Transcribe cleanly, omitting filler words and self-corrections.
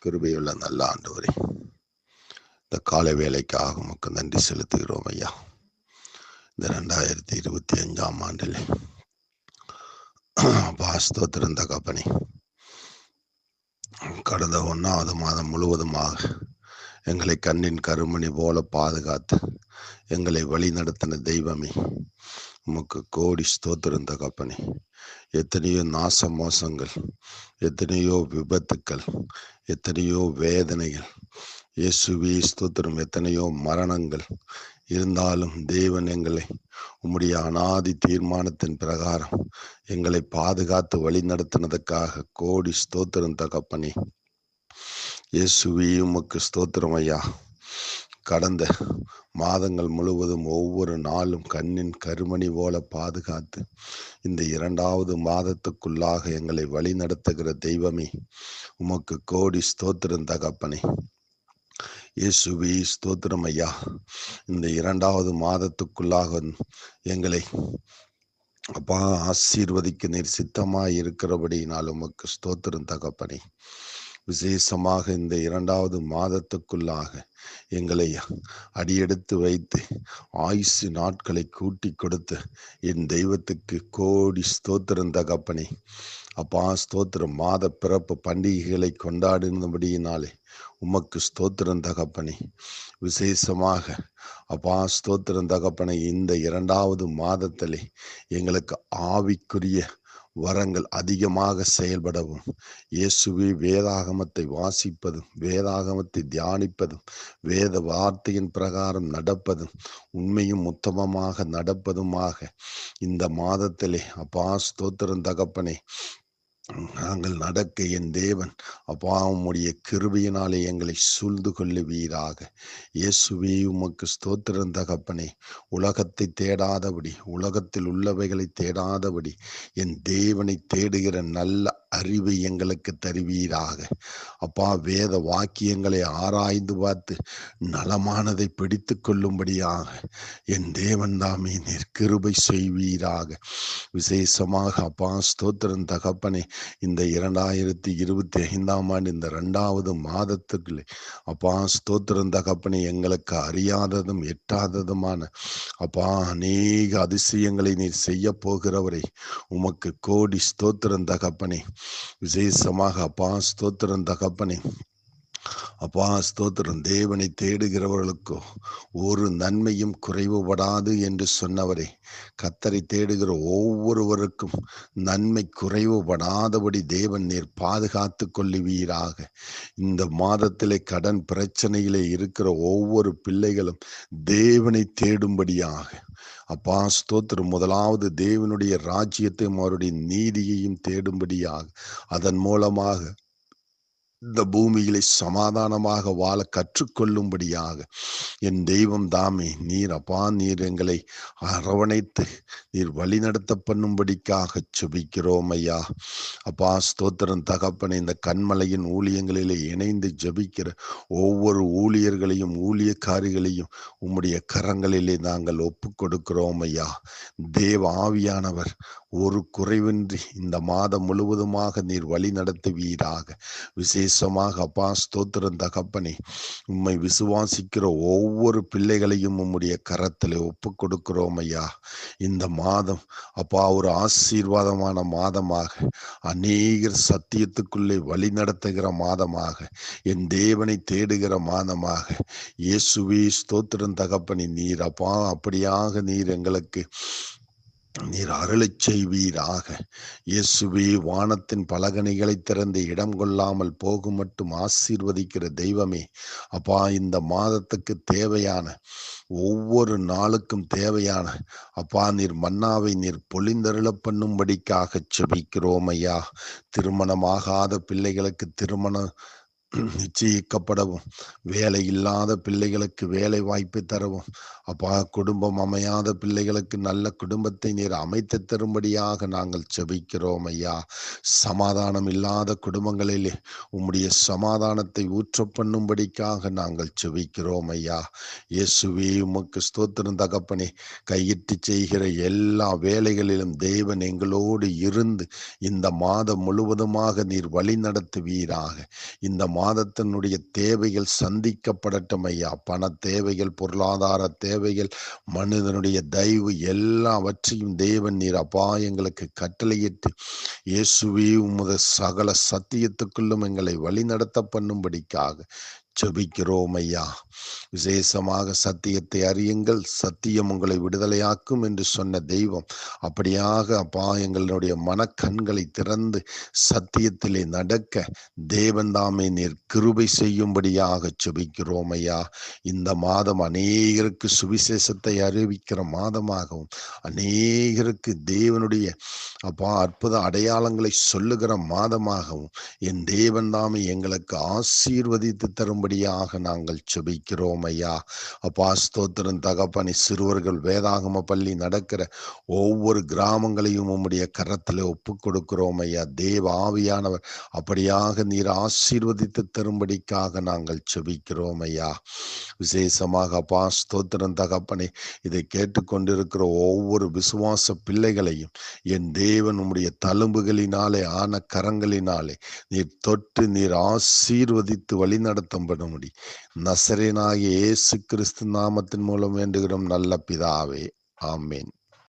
கிருபையுள்ள நல்ல ஆண்டவரே, இந்த காலை வேலைக்காக உமக்கு நன்றி செலுத்துகிறோம் ஐயா. இந்த 2025ஆம் ஆண்டில் ஸ்தோத்திரம் தகப்பனே, கடந்த 1வது மாதம் முழுவதுமாக எங்களை கண்ணின் கருமணி போல பாதுகாத்து எங்களை வழி நடத்தின தெய்வமே, உமக்கு கோடி ஸ்தோத்திரம் தகப்பனே. எத்தனையோ நாச மோசங்கள், எத்தனையோ விபத்துக்கள், எத்தனையோ வேதனைகள், இயேசுவே ஸ்தோத்திரம், எத்தனையோ மரணங்கள் இருந்தாலும் தேவன் எங்களை உம்முடைய அனாதி தீர்மானத்தின் பிரகாரம் எங்களை பாதுகாத்து வழி நடத்தினதுக்காக கோடி ஸ்தோத்திரம் தகப்பனே. இயேசுவே உமக்கு ஸ்தோத்திரம் ஐயா. கடந்த மாதங்கள் முழுவதும் ஒவ்வொரு நாளும் கண்ணின் கருமணி போல பாதுகாத்து இந்த 2வது மாதத்துக்குள்ளாக எங்களை வழி நடத்துகிற தெய்வமே, உமக்கு கோடி ஸ்தோத்திரம் தகப்பனே. இயேசுவே ஸ்தோத்திரம் ஐயா. இந்த 2வது மாதத்துக்குள்ளாக எங்களை அப்பா ஆசீர்வதிக்க நீர் சித்தமாய் இருக்கிறபடியினால் உமக்கு ஸ்தோத்திரம் தகப்பனே. விசேஷமாக இந்த 2வது மாதத்துக்குள்ளாக எங்களை அடியெடுத்து வைத்து ஆயுசு நாட்களை கூட்டி கொடுத்து என் தெய்வத்துக்கு கோடி ஸ்தோத்திரம் தகப்பனே. அப்பா ஸ்தோத்திரம், மாத பிறப்பு பண்டிகைகளை கொண்டாடினபடியினாலே உமக்கு ஸ்தோத்திரம் தகப்பனே. விசேஷமாக அப்பா ஸ்தோத்திரம் தகப்பனே, இந்த 2வது மாதத்திலே எங்களுக்கு ஆவிக்குரிய வரங்கள் அதிகமாக செயல்படவும், இயேசுவே வேதாகமத்தை வாசிப்பதும், வேதாகமத்தை தியானிப்பதும், வேத வார்த்தையின் பிரகாரம் நடப்பதும், உண்மையும் உத்தமமாக நடப்பதுமாக இந்த மாதத்திலே அப்பா ஸ்தோத்திரம் தகப்பனே நாங்கள் நடக்க என் தேவன் அப்பா உம்முடைய கிருபையினாலே எங்களை சூழ்ந்து கொள்ளுவீராக. இயேசுவே உமக்கு ஸ்தோத்திரம் தகப்பனே. உலகத்தை தேடாதபடி, உலகத்தில் உள்ளவைகளை தேடாதபடி என் தேவனை தேடுகிற நல்ல அறிவை எங்களுக்கு தருவீராக. அப்பா வேத வாக்கியங்களை ஆராய்ந்து பார்த்து நலமானதை பிடித்து கொள்ளும்படியாக என் தேவன் தாமே நீர் கிருபை செய்வீராக. விசேஷமாக அப்பா ஸ்தோத்திரம் தகப்பனே, இந்த 2025ஆம் ஆண்டு இந்த 2வது மாதத்துக்குள்ளே அப்பா ஸ்தோத்திரம் தகப்பனே, எங்களுக்கு அறியாததும் எட்டாததுமான அப்பா அநேக அதிசயங்களை நீர் செய்ய போகிறவரை உமக்கு கோடி ஸ்தோத்திரம் தகப்பனே. விசேஷமாக அப்பா ஸ்தோத்திரம் தகப்பனே, அப்பா ஸ்தோத்திரம், தேவனை தேடுகிறவர்களுக்கோ ஒரு நன்மையும் குறைவுபடாது என்று சொன்னவரே, கர்த்தரை தேடுகிற ஒவ்வொருவருக்கும் நன்மை குறைவுபடாதபடி தேவன் நீர் பாதுகாத்து கொள்ளுவீராக. இந்த மாதத்திலே கடன் பிரச்சனையிலே இருக்கிற ஒவ்வொரு பிள்ளைகளும் தேவனை தேடும்படியாக அப்பா ஸ்தோத்திரம், முதலாவது தேவனுடைய ராஜ்யத்தையும் அவருடைய நீதியையும் தேடும்படியாக, அதன் மூலமாக இந்த பூமியிலே சமாதானமாக வாழ கற்றுக்கொள்ளும்படியாக என் தெய்வம் தாமே நீர் அப்பா நீர் எங்களை அரவணைத்து நீர் வழிநடத்த பண்ணும்படிக்காக ஜெபிக்கிறோம் ஐயா. அப்பா ஸ்தோத்திரம் தகப்பனை, இந்த கண்மலையின் ஊழியங்களிலே இணைந்து ஜெபிக்கிற ஒவ்வொரு ஊழியர்களையும் ஊழியக்காரிகளையும் உம்முடைய கரங்களிலே நாங்கள் ஒப்பு கொடுக்கிறோம் ஐயா. தேவ ஆவியானவர் ஒரு குறைவின்றி இந்த மாதம் முழுவதுமாக நீர் வழி நடத்துவீராக. விசேஷமாக அப்பா ஸ்தோத்திரம் தகப்பனே, உம்மை விசுவாசிக்கிற ஒவ்வொரு பிள்ளைகளையும் உம்முடைய கரத்தில் ஒப்பு கொடுக்கிறோம் ஐயா. இந்த மாதம் அப்பா ஒரு ஆசீர்வாதமான மாதமாக, அநேகர் சத்தியத்துக்குள்ளே வழி நடத்துகிற மாதமாக, என் தேவனை தேடுகிற மாதமாக, இயேசுவே ஸ்தோத்திரம் தகப்பனே, நீர் அப்பா அப்படியாக நீர் எங்களுக்கு நீர் அருளச் செய்வீராக. இயேசுவே வானத்தின் பலகணிகளை திறந்து இடம் கொள்ளாமல் போகும் மட்டும் ஆசீர்வதிக்கிற தெய்வமே, அப்பா இந்த மாதத்துக்கு தேவையான ஒவ்வொரு நாளுக்கும் தேவையான அப்பா நீர் மன்னாவை நீர் பொழிந்தருள பண்ணும்படிக்காக ஜெபிக்கிறோம் ஐயா. திருமணமாகாத பிள்ளைகளுக்கு திருமணம் நிச்சயிக்கப்படவும், வேலை இல்லாத பிள்ளைகளுக்கு வேலை வாய்ப்பை தரவும், அப்பா குடும்பம் அமையாத பிள்ளைகளுக்கு நல்ல குடும்பத்தை நீர் அமைத்து தரும்படியாக நாங்கள் ஜெபிக்கிறோம் ஐயா. சமாதானம் இல்லாத குடும்பங்களிலே உம்முடைய சமாதானத்தை ஊற்ற பண்ணும்படிக்காக நாங்கள் ஜெபிக்கிறோம் ஐயா. இயேசுவே உமக்கு ஸ்தோத்திரம் தகப்பனே. கையிட்டு செய்கிற எல்லா வேலைகளிலும் தேவன் எங்களோடு இருந்து இந்த மாதம் முழுவதுமாக நீர் வழி நடத்துவீராக. இந்த மாதத்தினுடைய தேவைகள் சந்திக்கப்படட்டும் ஐயா. பண தேவைகள், பொருளாதார தேவைகள், மனிதனுடைய தயவு எல்லாவற்றையும் தேவன் நீர் அப்பா எங்களுக்கு கட்டளையிட்டு இயேசுவே உமது சகல சத்தியத்துக்குள்ளும் எங்களை வழிநடத்த பண்ணும்படிக்காக ஜெபிக்கிறோம் ஐயா. விசேஷமாக சத்தியத்தை அறியுங்கள், சத்தியம் உங்களை விடுதலையாக்கும் என்று சொன்ன தெய்வம் அப்படியாக அப்பா எங்களுடைய மனக்கண்களை திறந்து சத்தியத்திலே நடக்க தேவன் தாமே நீர் கிருபை செய்யும்படியாக ஜெபிக்கிறோம் ஐயா. இந்த மாதம் அநேகருக்கு சுவிசேஷத்தை அறிவிக்கிற மாதமாகவும், அநேகருக்கு தேவனுடைய அப்பா அற்புத அடையாளங்களை சொல்லுகிற மாதமாகவும் என் தேவன் தாமே எங்களுக்கு ஆசீர்வதித்து தரும்படியாக நாங்கள் ஜெபிக்கிறோம் ஐயா. அப்பா ஸ்தோத்திரம் தகப்பனே. சிறுவர்கள் வேதாகம பள்ளி நடக்கிற ஒவ்வொரு கிராமங்களையும் உம்முடைய கரத்தில் ஒப்பு கொடுக்கிறோம் ஐயா. தேவ ஆவியானவர் அப்படியாக நீர் ஆசீர்வதித்து தரும்படிக்காக நாங்கள் ஜெபிக்கிறோம் ஐயா. விசேஷமாக அப்பா ஸ்தோத்திரம் தகப்பனே, இதை கேட்டுக்கொண்டிருக்கிற ஒவ்வொரு விசுவாச பிள்ளைகளையும் என் தேவன் உம்முடைய தழும்புகளினாலே ஆன கரங்களினாலே நீர் தொட்டு நீர் ஆசீர்வதித்து வழிநடத்தப்படும்படி நசரேயனாகிய இயேசு கிறிஸ்து நாமத்தின் மூலம் வேண்டுகிறோம் நல்ல பிதாவே. ஆமேன்.